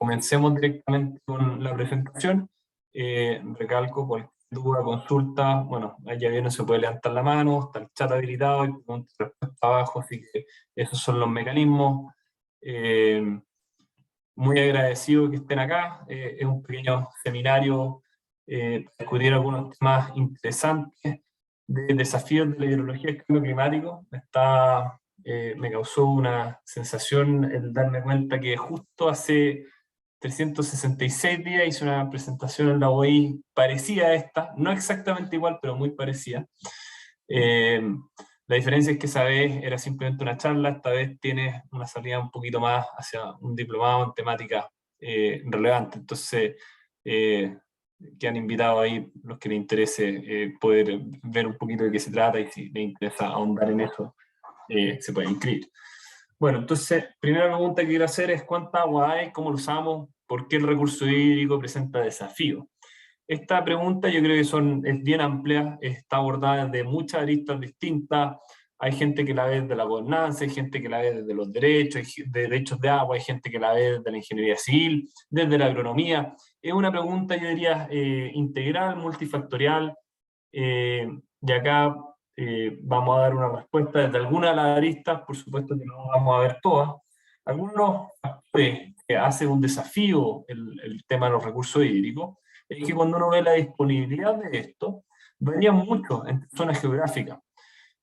comencemos directamente con la presentación. Recalco cualquier duda, consulta, bueno, allá viene, se puede levantar la mano, está el chat habilitado y pregunta y respuesta abajo, así que esos son los mecanismos. Muy agradecido que estén acá, es un pequeño seminario para discutir algunos temas interesantes de desafíos de la hidrología del cambio climático. Me causó una sensación el darme cuenta que justo hace 366 días hice una presentación en la OEI parecida a esta, no exactamente igual, pero muy parecida. Eh, la diferencia es que esa vez era simplemente una charla, esta vez tiene una salida un poquito más hacia un diplomado en temática relevante. Entonces, que han invitado ahí los que les interese poder ver un poquito de qué se trata y si les interesa ahondar en eso, se puede inscribir. Bueno, entonces, primera pregunta que quiero hacer es ¿cuánta agua hay? ¿Cómo lo usamos? ¿Por qué el recurso hídrico presenta desafíos? Esta pregunta yo creo que es bien amplia, está abordada desde muchas aristas distintas. Hay gente que la ve desde la gobernanza, hay gente que la ve desde los derechos de agua, hay gente que la ve desde la ingeniería civil, desde la agronomía. Es una pregunta, yo diría, integral, multifactorial, y acá vamos a dar una respuesta desde algunas de las aristas, por supuesto que no vamos a ver todas. Algunos factores que hacen un desafío el tema de los recursos hídricos es que cuando uno ve la disponibilidad de esto, varía mucho entre zonas geográficas.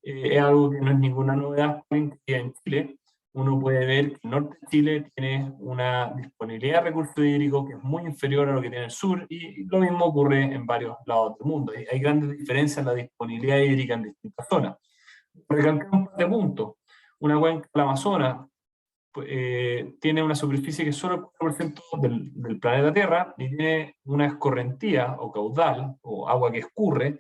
Es algo que no es ninguna novedad, porque en Chile uno puede ver que el norte de Chile tiene una disponibilidad de recursos hídricos que es muy inferior a lo que tiene el sur, y lo mismo ocurre en varios lados del mundo. Hay grandes diferencias en la disponibilidad hídrica en distintas zonas. Recalcar un par de puntos. Una cuenca del Amazonas tiene una superficie que es solo el 4% del planeta Tierra y tiene una escorrentía o caudal o agua que escurre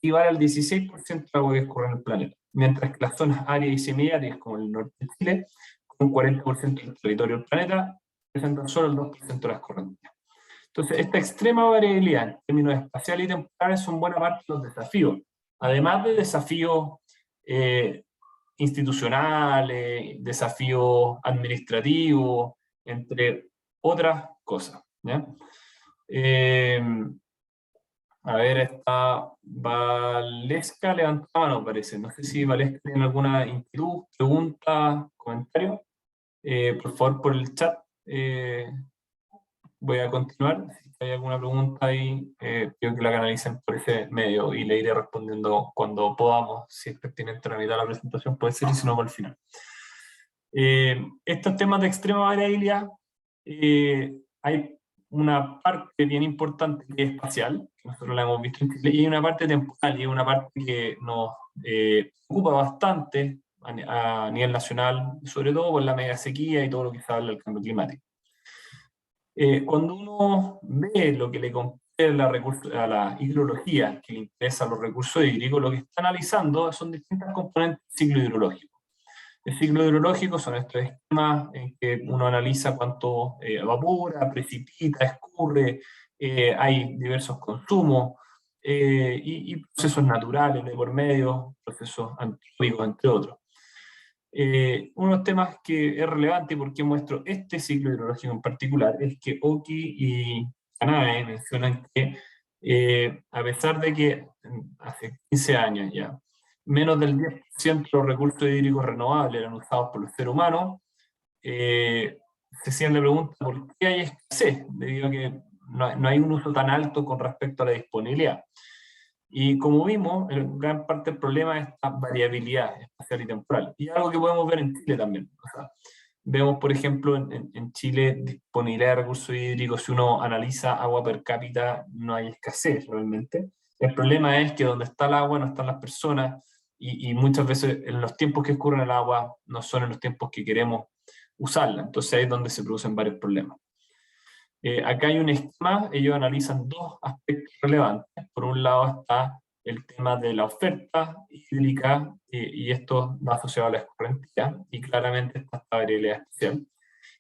y vale al 16% de agua que escurre en el planeta, mientras que las zonas áridas y semiáridas como el norte de Chile, con un 40% del territorio del planeta, presentan solo el 2% de la escorrentía. Entonces, esta extrema variabilidad en términos espaciales y temporales son buena parte de los desafíos, además de desafíos institucionales, desafíos administrativos, entre otras cosas. ¿Ya? A ver, está Valesca levantó la mano, parece. No sé si Valesca tiene alguna inquietud, pregunta, comentario. Por favor, por el chat. Voy a continuar. Si hay alguna pregunta ahí, quiero que la canalicen por ese medio y le iré respondiendo cuando podamos, si es pertinente la mitad de la presentación, puede ser, y si no, por el final. Estos temas de extrema variabilidad, hay una parte bien importante que es espacial, que nosotros la hemos visto en Chile, y hay una parte temporal, y hay una parte que nos ocupa bastante a nivel nacional, sobre todo por la mega sequía y todo lo que se habla del cambio climático. Cuando uno ve lo que le compete a la hidrología, que le interesa a los recursos hídricos, lo que está analizando son distintas componentes del ciclo hidrológico. El ciclo hidrológico son estos esquemas en que uno analiza cuánto evapora, precipita, escurre, hay diversos consumos y procesos naturales de por medio, procesos antrópicos, entre otros. Uno de los temas que es relevante y por qué muestro este ciclo hidrológico en particular es que Oki y Kanae mencionan que a pesar de que hace 15 años ya menos del 10% de los recursos hídricos renovables eran usados por el ser humano, se hacían la pregunta ¿por qué hay escasez? Debido a que no hay un uso tan alto con respecto a la disponibilidad. Y como vimos, gran parte del problema es esta variabilidad espacial y temporal. Y algo que podemos ver en Chile también. O sea, vemos, por ejemplo, en Chile disponibilidad de recursos hídricos, si uno analiza agua per cápita, no hay escasez realmente. El problema es que donde está el agua no están las personas, y muchas veces en los tiempos que escurren el agua no son en los tiempos que queremos usarla. Entonces ahí es donde se producen varios problemas. Acá hay un esquema, ellos analizan dos aspectos relevantes. Por un lado está el tema de la oferta hídrica, y esto va asociado a la escorrentía, y claramente está esta variabilidad especial.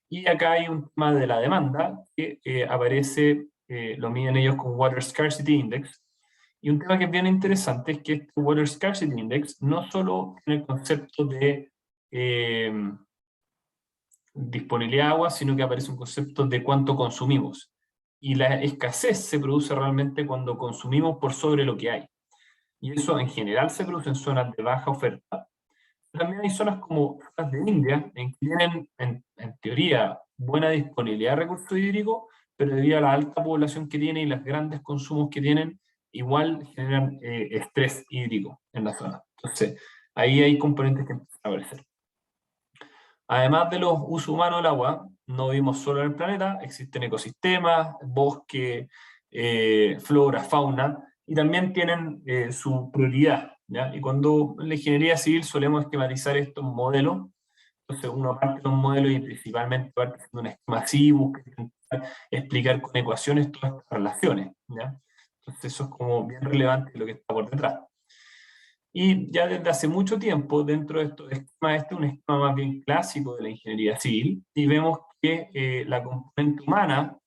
Y acá hay un tema de la demanda, que aparece, lo miden ellos con Water Scarcity Index, y un tema que es bien interesante es que este Water Scarcity Index no solo tiene el concepto de disponibilidad de agua, sino que aparece un concepto de cuánto consumimos. Y la escasez se produce realmente cuando consumimos por sobre lo que hay. Y eso en general se produce en zonas de baja oferta. También hay zonas como las de India, en que tienen, en teoría, buena disponibilidad de recursos hídricos, pero debido a la alta población que tiene y los grandes consumos que tienen, igual generan estrés hídrico en la zona. Entonces, ahí hay componentes que empiezan a aparecer. Además de los usos humanos del agua, no vivimos solo en el planeta, existen ecosistemas, bosque, flora, fauna, y también tienen su prioridad, ¿ya? Y cuando en la ingeniería civil solemos esquematizar estos modelos, entonces uno parte de un modelo y principalmente parte de un esquema así, busca intentar explicar con ecuaciones todas estas relaciones, ¿ya? Entonces eso es como bien relevante lo que está por detrás. Y ya desde hace mucho tiempo, dentro de estos esquemas, este es un esquema más bien clásico de la ingeniería civil, y vemos que la componente humana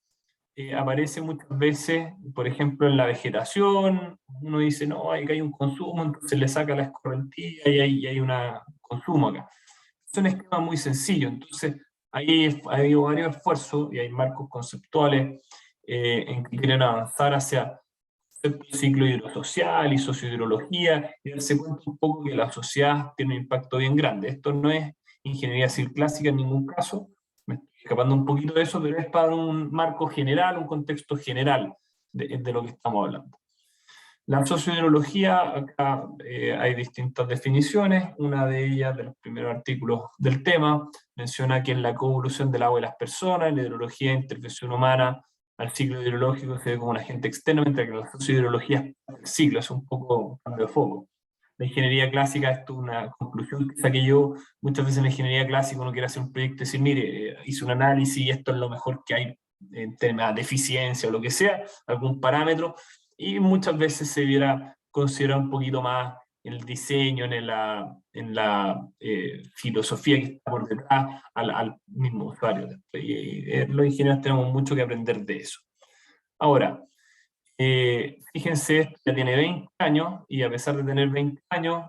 aparece muchas veces, por ejemplo, en la vegetación. Uno dice, no, hay que hay un consumo, entonces le saca la escorrentía y hay un consumo acá. Es un esquema muy sencillo, entonces ahí ha habido varios esfuerzos y hay marcos conceptuales en que quieren avanzar hacia el ciclo hidrosocial y sociohidrología, y darse cuenta un poco que la sociedad tiene un impacto bien grande. Esto no es ingeniería civil clásica en ningún caso, me estoy escapando un poquito de eso, pero es para un marco general, un contexto general de lo que estamos hablando. La sociohidrología, acá hay distintas definiciones, una de ellas, de los primeros artículos del tema, menciona que en la coevolución del agua y las personas, la hidrología de intervención humana al ciclo hidrológico se ve como un agente externo, mientras que la sociohidrología es el ciclo, es un poco un cambio de foco. La ingeniería clásica, esto es una conclusión que saqué yo, muchas veces en la ingeniería clásica uno quiere hacer un proyecto y decir, mire, hice un análisis y esto es lo mejor que hay en temas de eficiencia o lo que sea, algún parámetro, y muchas veces se hubiera considerado un poquito más el diseño, en la filosofía que está por detrás al mismo usuario. Los ingenieros tenemos mucho que aprender de eso. Ahora, fíjense, esto ya tiene 20 años y a pesar de tener 20 años,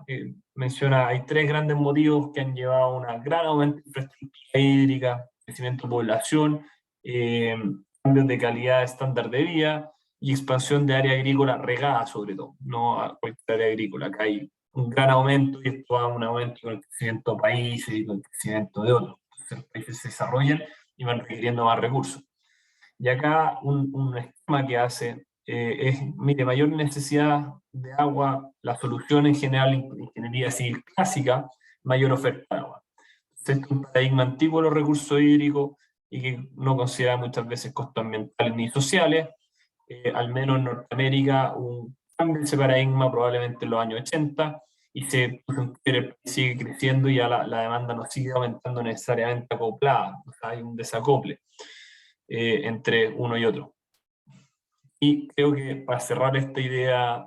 menciona, hay tres grandes motivos que han llevado a un gran aumento de infraestructura hídrica, crecimiento de población, cambios de calidad estándar de vida y expansión de área agrícola regada sobre todo, no a cualquier área agrícola. Acá hay un gran aumento y esto va a un aumento con el crecimiento de países y con el crecimiento de otros. Entonces los países se desarrollan y van requiriendo más recursos. Y acá un esquema que hace es, mire, mayor necesidad de agua, la solución en general en ingeniería civil clásica, mayor oferta de agua. Este es un paradigma antiguo de los recursos hídricos y que no considera muchas veces costos ambientales ni sociales. Al menos en Norteamérica, un cambio de ese paradigma probablemente en los años 80 y sigue creciendo y ya la demanda no sigue aumentando necesariamente acoplada, o sea, hay un desacople entre uno y otro. Y creo que para cerrar esta idea,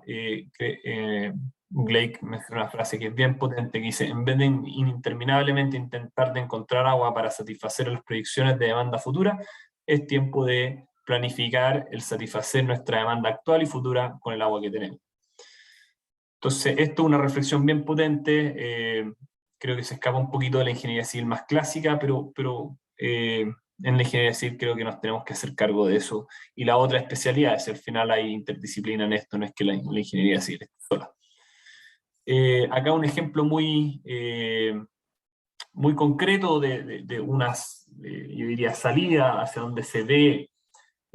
Blake menciona una frase que es bien potente, que dice, en vez de interminablemente intentar de encontrar agua para satisfacer las proyecciones de demanda futura, es tiempo de planificar el satisfacer nuestra demanda actual y futura con el agua que tenemos. Entonces, esto es una reflexión bien potente, creo que se escapa un poquito de la ingeniería civil más clásica, pero en la ingeniería civil creo que nos tenemos que hacer cargo de eso. Y la otra especialidad es, al final hay interdisciplina en esto, no es que la ingeniería civil esté sola. Acá un ejemplo muy, muy concreto de unas, yo diría, salida hacia donde se ve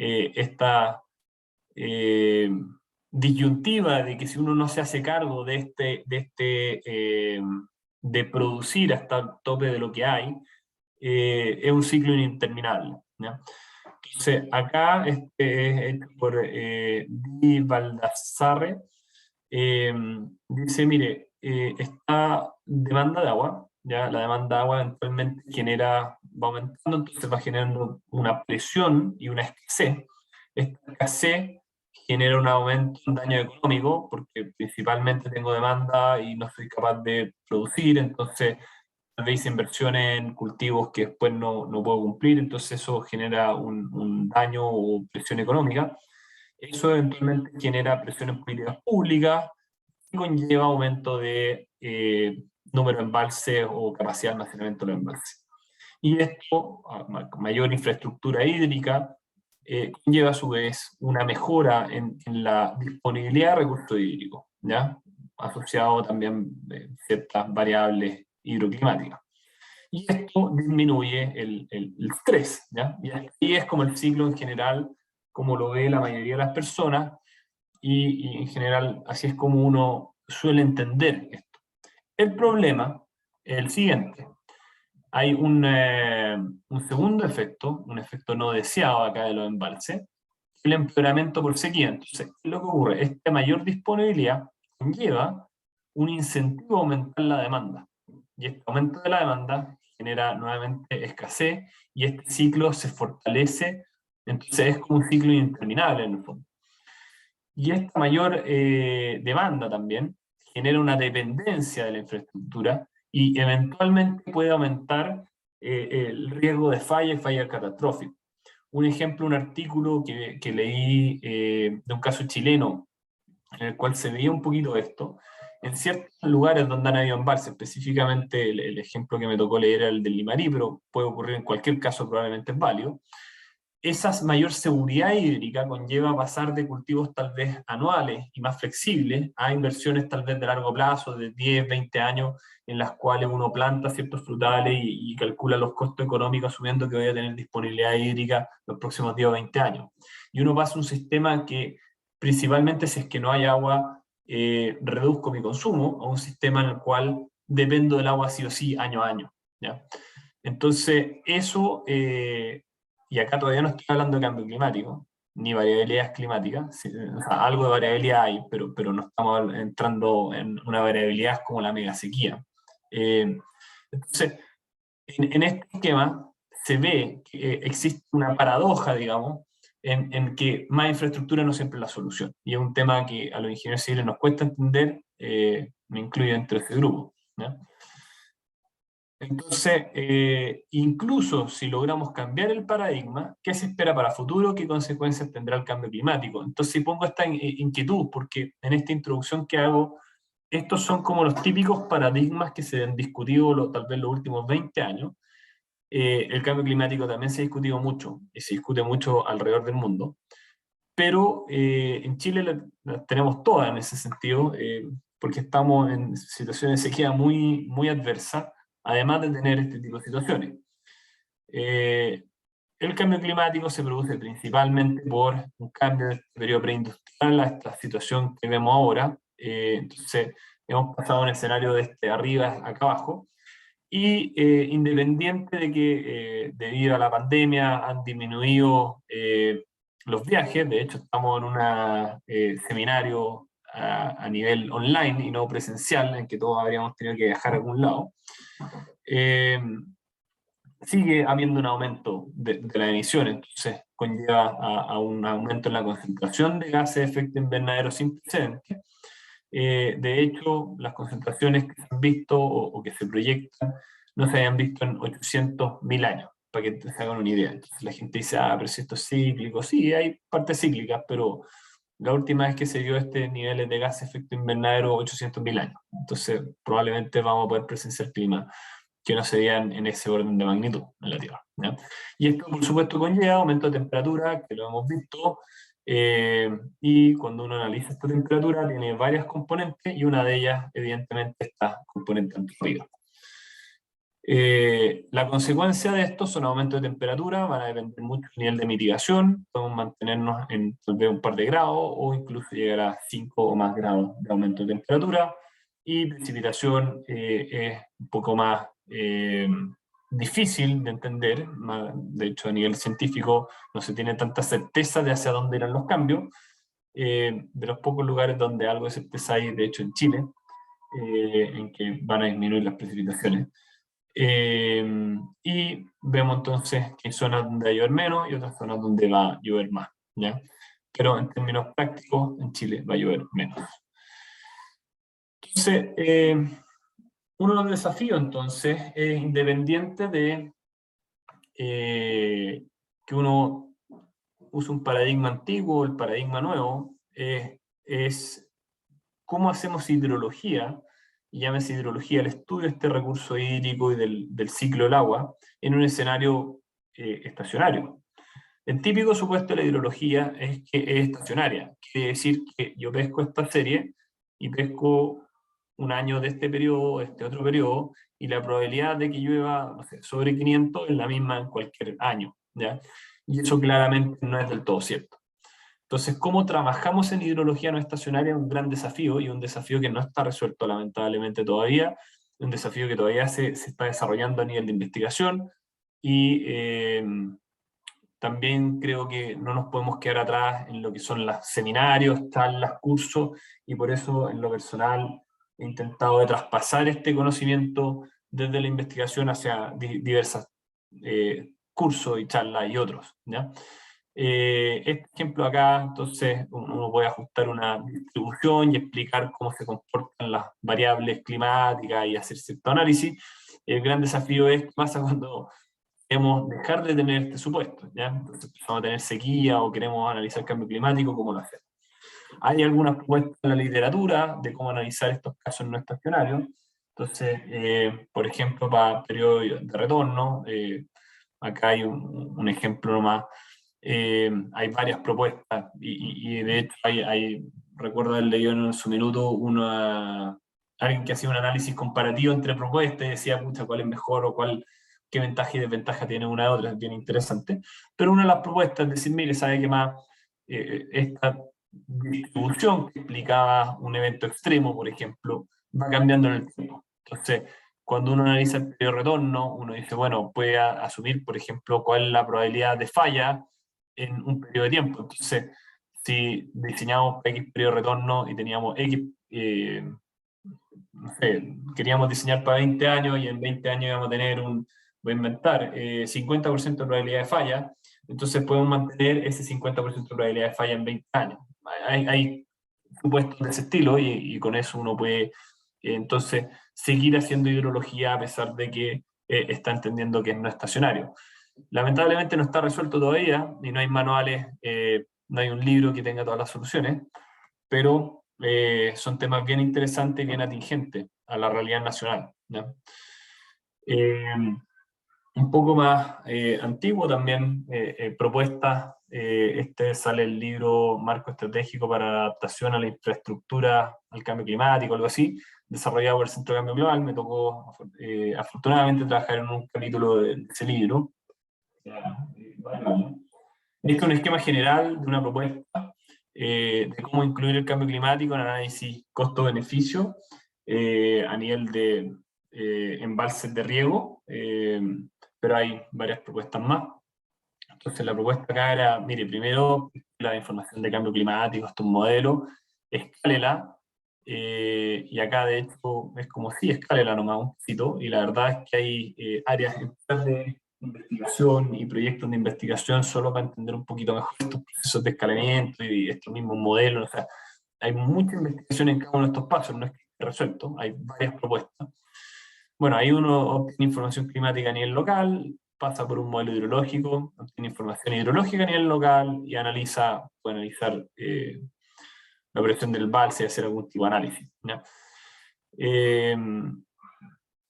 esta disyuntiva de que si uno no se hace cargo de producir hasta el tope de lo que hay, es un ciclo interminable, ¿ya? Entonces, acá este es hecho por Di Baldassarre, dice, mire, esta demanda de agua, ¿ya? La demanda de agua eventualmente va aumentando, entonces va generando una presión y una escasez. Esta escasez genera un aumento, un daño económico, porque principalmente tengo demanda y no soy capaz de producir, entonces tal vez inversiones en cultivos que después no puedo cumplir, entonces eso genera un daño o presión económica. Eso eventualmente genera presión en políticas públicas y conlleva aumento de número de embalses o capacidad de almacenamiento de los embalses. Y esto, mayor infraestructura hídrica, conlleva a su vez una mejora en la disponibilidad de recursos hídricos, ¿ya? Asociado también de ciertas variables hidroclimáticas. Y esto disminuye el estrés, ¿ya? Y así es como el ciclo en general, como lo ve la mayoría de las personas, y en general así es como uno suele entender esto. El problema es el siguiente. Hay un segundo efecto, un efecto no deseado acá de los embalses, el empeoramiento por sequía. Entonces, ¿qué es lo que ocurre? Esta mayor disponibilidad conlleva un incentivo a aumentar la demanda. Y este aumento de la demanda genera nuevamente escasez y este ciclo se fortalece. Entonces es como un ciclo interminable en el fondo. Y esta mayor demanda también genera una dependencia de la infraestructura y eventualmente puede aumentar el riesgo de falla y falla catastrófica. Un ejemplo, un artículo que leí de un caso chileno en el cual se veía un poquito esto. En ciertos lugares donde han habido embalses, específicamente el ejemplo que me tocó leer era el del Limarí, pero puede ocurrir en cualquier caso, probablemente es válido. Esa mayor seguridad hídrica conlleva pasar de cultivos tal vez anuales y más flexibles a inversiones tal vez de largo plazo, de 10, 20 años, en las cuales uno planta ciertos frutales y calcula los costos económicos asumiendo que voy a tener disponibilidad hídrica los próximos 10 o 20 años. Y uno pasa a un sistema que principalmente si es que no hay agua, reduzco mi consumo, a un sistema en el cual dependo del agua sí o sí año a año, ¿ya? Entonces, eso, y acá todavía no estoy hablando de cambio climático, ni variabilidades climáticas, sí, o sea, algo de variabilidad hay, pero no estamos entrando en una variabilidad como la mega sequía. Entonces, en este esquema se ve que existe una paradoja, digamos, en que más infraestructura no siempre es la solución. Y es un tema que a los ingenieros civiles nos cuesta entender, me incluyo dentro de ese grupo, ¿ya? Entonces, incluso si logramos cambiar el paradigma, ¿qué se espera para el futuro? ¿Qué consecuencias tendrá el cambio climático? Entonces, si pongo esta inquietud, porque en esta introducción que hago, estos son como los típicos paradigmas que se han discutido tal vez los últimos 20 años. El cambio climático también se ha discutido mucho, y se discute mucho alrededor del mundo, pero en Chile las tenemos todas en ese sentido, porque estamos en situaciones de sequía muy, muy adversas, además de tener este tipo de situaciones. Eh, el cambio climático se produce principalmente por un cambio del periodo preindustrial a esta situación que vemos ahora. Entonces, hemos pasado a un escenario de arriba acá abajo, y independiente de que debido a la pandemia han disminuido los viajes, de hecho estamos en un seminario a nivel online y no presencial, en que todos habríamos tenido que viajar a algún lado, eh, sigue habiendo un aumento de las emisiones, entonces conlleva a un aumento en la concentración de gases de efecto invernadero sin precedentes. De hecho, las concentraciones que se han visto o que se proyectan no se habían visto en 800.000 años, para que se hagan una idea. Entonces la gente dice, pero si esto es cíclico. Sí, hay partes cíclicas, pero la última vez que se vio este nivel de gas de efecto invernadero, 800.000 años. Entonces probablemente vamos a poder presenciar clima que no se veían en ese orden de magnitud en la Tierra, ¿ya? Y esto, por supuesto, conlleva aumento de temperatura, que lo hemos visto, y cuando uno analiza esta temperatura tiene varias componentes y una de ellas, evidentemente, esta componente antrópica. La consecuencia de esto son aumentos de temperatura, van a depender mucho del nivel de mitigación, podemos mantenernos en tal vez un par de grados o incluso llegar a 5 o más grados de aumento de temperatura, y precipitación es un poco más difícil de entender, de hecho a nivel científico no se tiene tanta certeza de hacia dónde irán los cambios, de los pocos lugares donde algo de certeza hay, de hecho en Chile, en que van a disminuir las precipitaciones. Y vemos entonces que hay zonas donde va a llover menos y otras zonas donde va a llover más, ¿ya? Pero en términos prácticos, en Chile va a llover menos. Entonces, uno de los desafíos entonces es independiente de que uno use un paradigma antiguo o el paradigma nuevo, es cómo hacemos hidrología y llámese hidrología, el estudio de este recurso hídrico y del ciclo del agua en un escenario estacionario. El típico supuesto de la hidrología es que es estacionaria, quiere decir que yo pesco esta serie y pesco un año de este periodo, este otro periodo, y la probabilidad de que llueva, no sé, sobre 500 es la misma en cualquier año, ¿ya? Y eso claramente no es del todo cierto. Entonces, cómo trabajamos en hidrología no estacionaria es un gran desafío, y un desafío que no está resuelto lamentablemente todavía, un desafío que todavía se está desarrollando a nivel de investigación, y también creo que no nos podemos quedar atrás en lo que son los seminarios, charlas, cursos, y por eso en lo personal he intentado de traspasar este conocimiento desde la investigación hacia diversos cursos y charlas y otros, ¿ya? Este ejemplo acá, entonces, uno puede ajustar una distribución y explicar cómo se comportan las variables climáticas y hacer cierto análisis. El gran desafío es qué pasa cuando queremos dejar de tener este supuesto, ¿ya? Entonces empezamos a tener sequía o queremos analizar el cambio climático, ¿cómo lo hacemos? Hay algunas propuestas en la literatura de cómo analizar estos casos no estacionarios. Entonces, por ejemplo, para periodo de retorno, acá hay un ejemplo nomás. Hay varias propuestas y de hecho recuerdo haber leído en su minuto alguien que hacía un análisis comparativo entre propuestas y decía, pucha, cuál es mejor o qué ventaja y desventaja tiene una de otra, es bien interesante. Pero una de las propuestas es decir, mire, ¿sabe qué más? Esta distribución que explicaba un evento extremo, por ejemplo, va cambiando en el tiempo. Entonces, cuando uno analiza el periodo de retorno, uno dice, bueno, puede asumir, por ejemplo, cuál es la probabilidad de falla en un periodo de tiempo. Entonces, si diseñamos X periodo de retorno y teníamos X, no sé, queríamos diseñar para 20 años y en 20 años íbamos a tener voy a inventar, 50% de probabilidad de falla, entonces podemos mantener ese 50% de probabilidad de falla en 20 años. Hay supuestos de ese estilo y con eso uno puede entonces seguir haciendo hidrología a pesar de que está entendiendo que es no estacionario. Lamentablemente no está resuelto todavía y no hay manuales, no hay un libro que tenga todas las soluciones, pero son temas bien interesantes y bien atingentes a la realidad nacional, ¿ya? Un poco más antiguo también, propuestas, sale el libro Marco Estratégico para la Adaptación a la Infraestructura al Cambio Climático, algo así, desarrollado por el Centro de Cambio Global. Me tocó afortunadamente trabajar en un capítulo de ese libro. Este es un esquema general de una propuesta de cómo incluir el cambio climático en análisis costo-beneficio a nivel de embalses de riego, pero hay varias propuestas más. Entonces la propuesta acá era, mire, primero la información de cambio climático, estos modelos, escálela, y acá de hecho es como si escálela nomás un poquito, y la verdad es que hay áreas de investigación y proyectos de investigación solo para entender un poquito mejor estos procesos de escalamiento y estos mismos modelos. O sea, hay mucha investigación en cada uno de estos pasos, no es que esté resuelto, hay varias propuestas. Bueno, ahí uno obtiene información climática a nivel local, pasa por un modelo hidrológico, obtiene información hidrológica a nivel local y puede analizar la operación del embalse y hacer algún tipo de análisis, ¿ya? En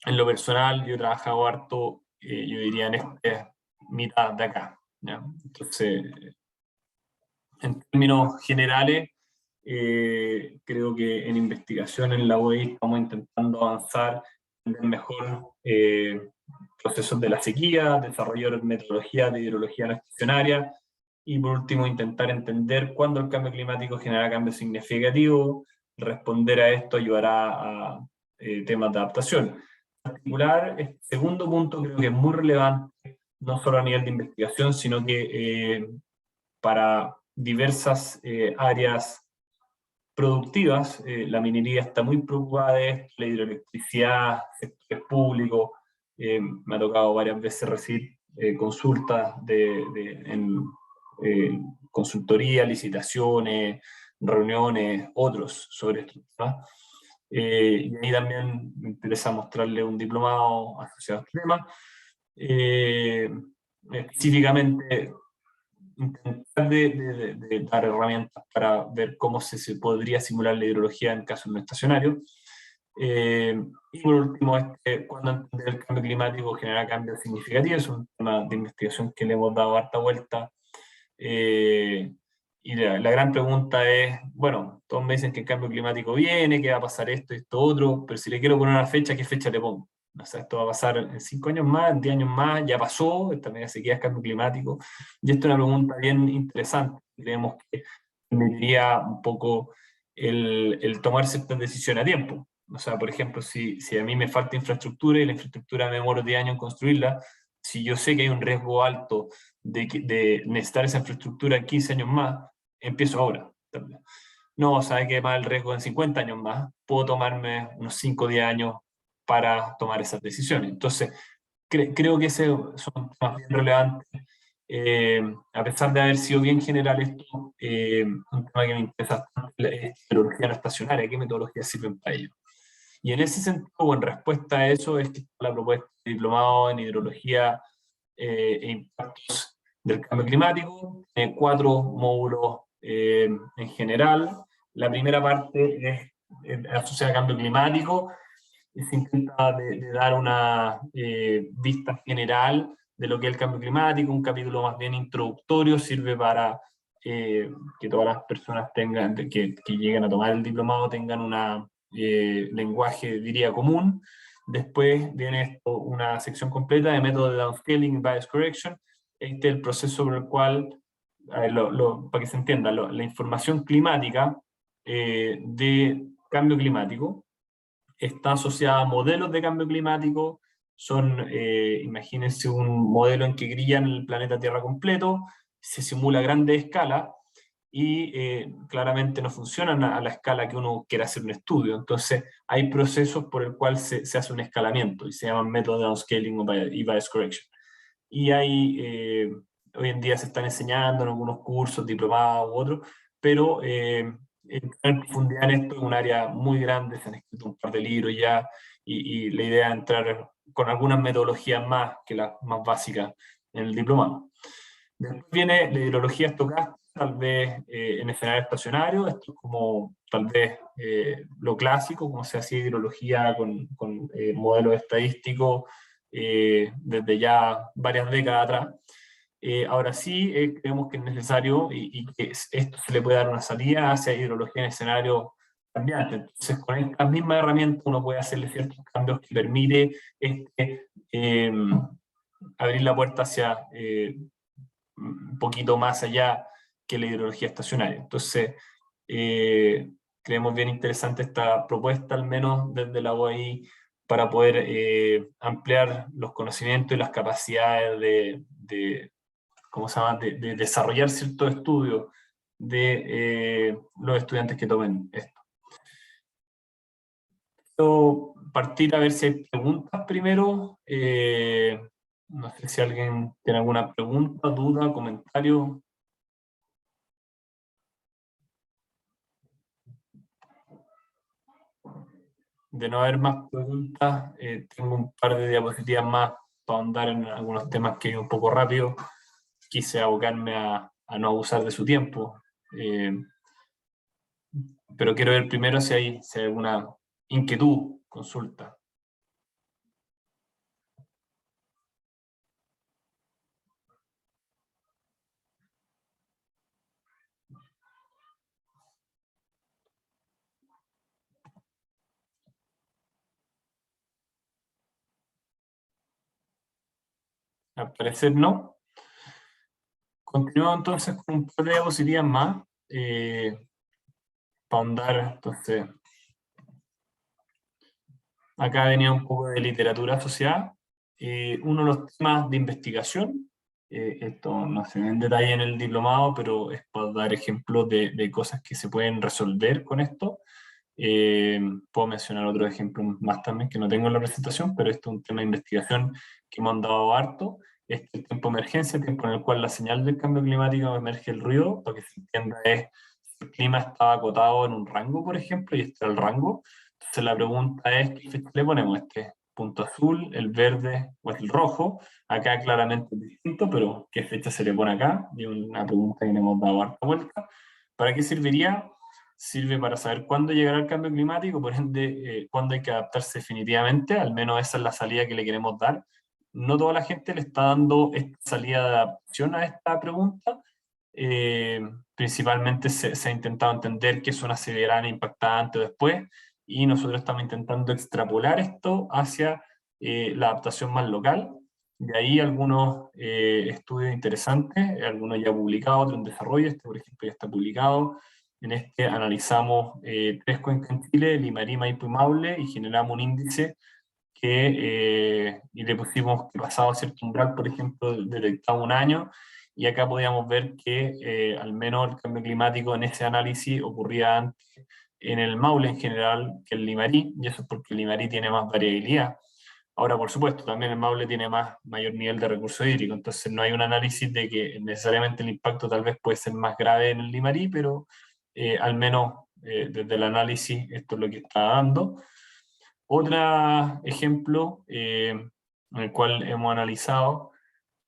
lo personal, yo he trabajado harto, yo diría, en esta mitad de acá, ¿ya? Entonces, en términos generales, creo que en investigación en la UEI estamos intentando avanzar en mejor procesos de la sequía, desarrollar metodologías de hidrología no estacionaria, y por último intentar entender cuándo el cambio climático genera cambios significativos. Responder a esto ayudará a temas de adaptación. En particular, este segundo punto creo que es muy relevante, no solo a nivel de investigación, sino que para diversas áreas productivas. La minería está muy preocupada de esto, la hidroelectricidad, sectores públicos. Me ha tocado varias veces recibir consultas en consultoría, licitaciones, reuniones, otros sobre estos temas. Y ahí también me interesa mostrarle un diplomado asociado a este tema. Específicamente intentar de dar herramientas para ver cómo se podría simular la hidrología en casos no estacionarios. Y por último, cuando entender el cambio climático genera cambios significativos, es un tema de investigación que le hemos dado harta vuelta. Y la gran pregunta es, bueno, todos me dicen que el cambio climático viene, que va a pasar esto y esto otro, pero si le quiero poner una fecha, ¿qué fecha le pongo? O sea, esto va a pasar en 5 años más, en 10 años más, ya pasó, esta media sequía es cambio climático. Y esto es una pregunta bien interesante. Creemos que permitiría un poco el tomar ciertas decisiones a tiempo. O sea, por ejemplo, si a mí me falta infraestructura y la infraestructura me demoro 10 años en construirla, si yo sé que hay un riesgo alto de necesitar esa infraestructura en 15 años más, empiezo ahora. No, sabe que más el riesgo en 50 años más, puedo tomarme unos 5 o 10 años para tomar esas decisiones. Entonces, creo que ese son temas bien relevantes. A pesar de haber sido bien general esto, un tema que me interesa bastante es hidrología no estacionaria, qué metodologías sirven para ello. Y en ese sentido, o en respuesta a eso, es que está la propuesta de diplomado en hidrología e impactos del cambio climático, 4 módulos en general. La primera parte es asociada al cambio climático, y se intenta de dar una vista general de lo que es el cambio climático, un capítulo más bien introductorio, sirve para que todas las personas tengan, que lleguen a tomar el diplomado tengan un lenguaje, diría, común. Después viene esto, una sección completa de método de downscaling y bias correction. Este es el proceso por el cual, para que se entienda, la información climática de cambio climático está asociada a modelos de cambio climático. Son, imagínense un modelo en que grillan el planeta Tierra completo, se simula a grande escala y claramente no funcionan a la escala que uno quiera hacer un estudio. Entonces hay procesos por el cual se hace un escalamiento y se llaman métodos de downscaling y bias correction. Y hoy en día se están enseñando en algunos cursos, diplomados u otros, pero entrar en profundidad en esto es un área muy grande, se han escrito un par de libros ya, y la idea es entrar con algunas metodologías más que las más básicas en el diplomado. Después viene la hidrología estocástica, tal vez en escenario estacionario, esto es como tal vez lo clásico, como se hacía hidrología con modelos estadísticos desde ya varias décadas atrás. Ahora sí, creemos que es necesario y que esto se le puede dar una salida hacia hidrología en escenario cambiante. Entonces, con estas mismas herramientas uno puede hacerle ciertos cambios que permite abrir la puerta hacia un poquito más allá que la hidrología estacionaria. Entonces, creemos bien interesante esta propuesta, al menos desde la OAI, para poder ampliar los conocimientos y las capacidades ¿cómo se llama?, de desarrollar ciertos estudios de los estudiantes que tomen esto. Quiero partir a ver si hay preguntas primero. No sé si alguien tiene alguna pregunta, duda, comentario. De no haber más preguntas, tengo un par de diapositivas más para ahondar en algunos temas que un poco rápido. Quise abocarme a no abusar de su tiempo, pero quiero ver primero si hay alguna inquietud, consulta. Al parecer no. Continúo entonces con un par de diapositivas más para ahondar. Entonces, acá venía un poco de literatura asociada. Uno de los temas de investigación, esto no se ve en detalle en el diplomado, pero es para dar ejemplos de cosas que se pueden resolver con esto. Puedo mencionar otros ejemplos más también que no tengo en la presentación, pero esto es un tema de investigación que me han dado harto. Este es el tiempo de emergencia, el tiempo en el cual la señal del cambio climático emerge el ruido, para que se entienda es si el clima estaba acotado en un rango, por ejemplo, y este era el rango. Entonces la pregunta es, ¿qué fecha le ponemos? Este punto azul, el verde o el rojo. Acá claramente es distinto, pero ¿qué fecha se le pone acá? Y una pregunta que le hemos dado harta vuelta. ¿Para qué serviría? sirve para saber cuándo llegará el cambio climático, por ende, cuándo hay que adaptarse definitivamente, al menos esa es la salida que le queremos dar. No toda la gente le está dando esta salida de adaptación a esta pregunta. Principalmente se ha intentado entender qué zonas se verán impactadas antes o después, y nosotros estamos intentando extrapolar esto hacia la adaptación más local. De ahí algunos estudios interesantes, algunos ya publicados, otros en desarrollo. Este, por ejemplo, ya está publicado. En este analizamos 3 cuencas en Chile, Limarí, Maipo y Maule, y generamos un índice y le pusimos que pasado cierto umbral, por ejemplo, detectado un año, y acá podíamos ver que al menos el cambio climático en ese análisis ocurría antes en el Maule en general que el Limarí, y eso es porque el Limarí tiene más variabilidad. Ahora, por supuesto, también el Maule tiene mayor nivel de recurso hídrico, entonces no hay un análisis de que necesariamente el impacto tal vez puede ser más grave en el Limarí, pero al menos desde el análisis esto es lo que está dando. Otro ejemplo en el cual hemos analizado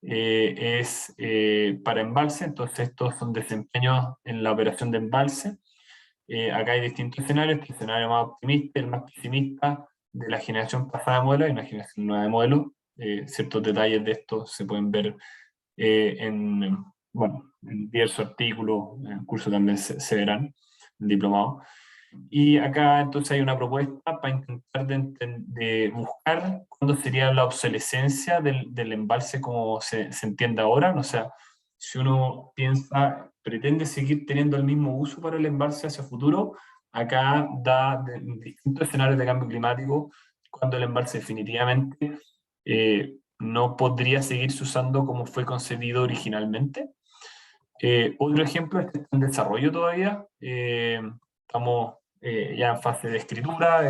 es para embalse. Entonces estos son desempeños en la operación de embalse. Acá hay distintos escenarios, el escenario más optimista, el más pesimista de la generación pasada de modelos y una generación nueva de modelos. Ciertos detalles de esto se pueden ver bueno, en diversos artículos, en el curso también se verán, en diplomado. Y acá entonces hay una propuesta para intentar de buscar cuándo sería la obsolescencia del embalse como se entiende ahora. O sea, si uno piensa, pretende seguir teniendo el mismo uso para el embalse hacia futuro, acá da distintos escenarios de cambio climático cuando el embalse definitivamente no podría seguirse usando como fue concebido originalmente. Otro ejemplo es que está en desarrollo todavía. Estamos ya en fase de escritura.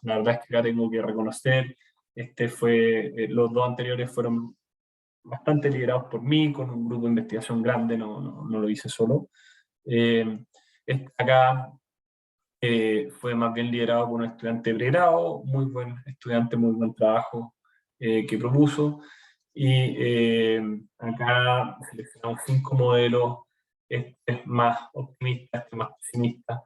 La verdad es que acá tengo que reconocer, los 2 anteriores fueron bastante liderados por mí, con un grupo de investigación grande, no lo hice solo. Acá fue más bien liderado por un estudiante de pregrado, muy buen estudiante, muy buen trabajo que propuso. Y acá seleccionamos 5 modelos, este es más optimista, este es más pesimista,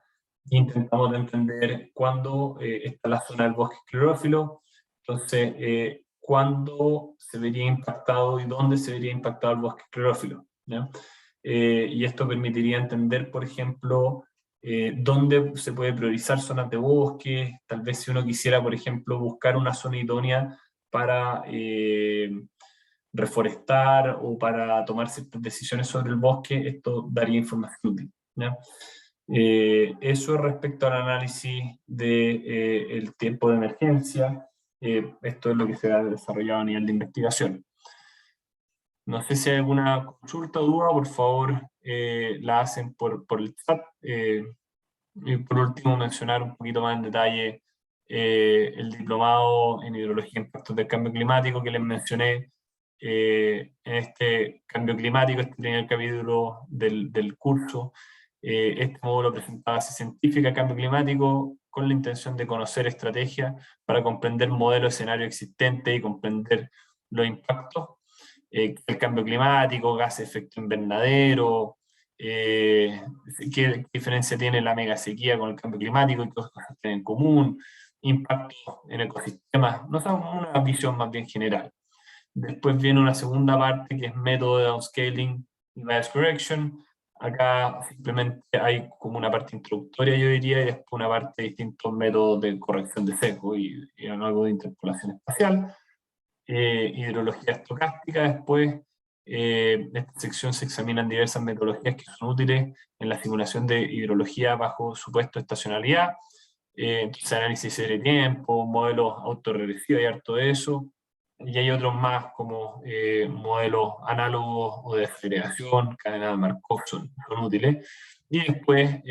e intentamos entender cuándo está la zona del bosque esclerófilo, entonces cuándo se vería impactado y dónde se vería impactado el bosque esclerófilo, ¿ya? Y esto permitiría entender, por ejemplo, dónde se puede priorizar zonas de bosque, tal vez si uno quisiera, por ejemplo, buscar una zona idónea para reforestar o para tomar ciertas decisiones sobre el bosque, esto daría información útil, ¿ya? Eso respecto al análisis del tiempo de emergencia, esto es lo que se ha desarrollado a nivel de investigación. No sé si hay alguna consulta o duda, por favor la hacen por el chat. Y por último, mencionar un poquito más en detalle el diplomado en hidrología e impactos del cambio climático que les mencioné. En este cambio climático, este primer capítulo del curso, este módulo presenta base científica de cambio climático con la intención de conocer estrategias para comprender modelos de escenario existentes y comprender los impactos el cambio climático, gases de efecto invernadero, qué diferencia tiene la megasequía con el cambio climático y qué cosas tienen en común, impacto en ecosistemas, no sé, una visión más bien general. Después viene una segunda parte que es método de downscaling y bias correction. Acá simplemente hay como una parte introductoria, yo diría, y después una parte de distintos métodos de corrección de sesgo y algo de interpolación espacial. Hidrología estocástica. Después, en esta sección se examinan diversas metodologías que son útiles en la simulación de hidrología bajo supuesto de estacionalidad. Entonces, análisis de tiempo, modelos autorregresivos y harto de eso. Y hay otros más como modelos análogos o de aceleración, cadena de Markov son útiles. Y después,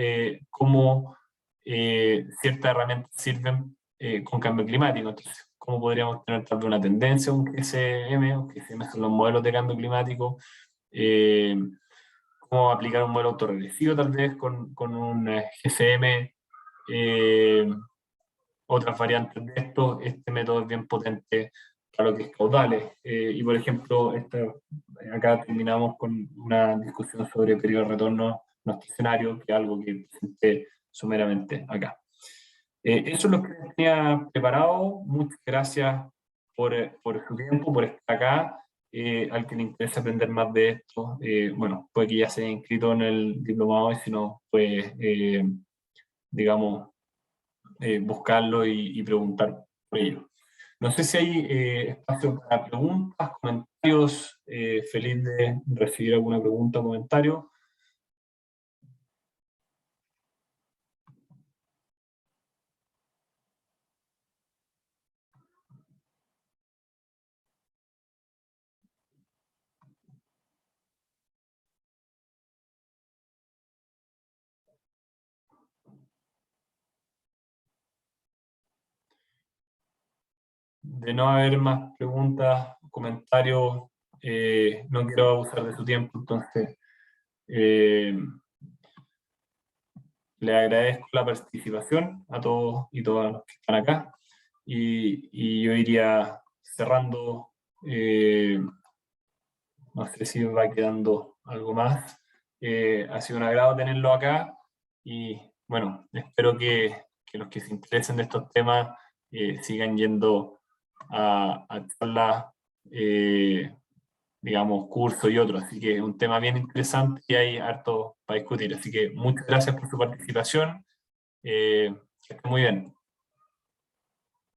cómo ciertas herramientas sirven con cambio climático. Entonces, cómo podríamos tener tal vez una tendencia, un GCM son los modelos de cambio climático, cómo aplicar un modelo autorregresivo tal vez con un GCM, otras variantes de esto. Este método es bien potente para lo que es caudales. Y por ejemplo, acá terminamos con una discusión sobre periodo de retorno nuestro escenario, que es algo que presenté someramente acá. Eso es lo que tenía preparado. Muchas gracias por su tiempo, por estar acá. Al que le interesa aprender más de esto, bueno, puede que ya se haya inscrito en el diplomado y si no, pues, digamos, buscarlo y preguntar por ello. No sé si hay espacio para preguntas, comentarios. Feliz de recibir alguna pregunta o comentario. De no haber más preguntas, comentarios, no quiero abusar de su tiempo, entonces le agradezco la participación a todos y todas los que están acá y yo iría cerrando, no sé si va quedando algo más. Ha sido un agrado tenerlo acá y bueno, espero que los que se interesen de estos temas sigan yendo a charlas, digamos, cursos y otros. Así que es un tema bien interesante y hay harto para discutir. Así que muchas gracias por su participación. Que esté muy bien.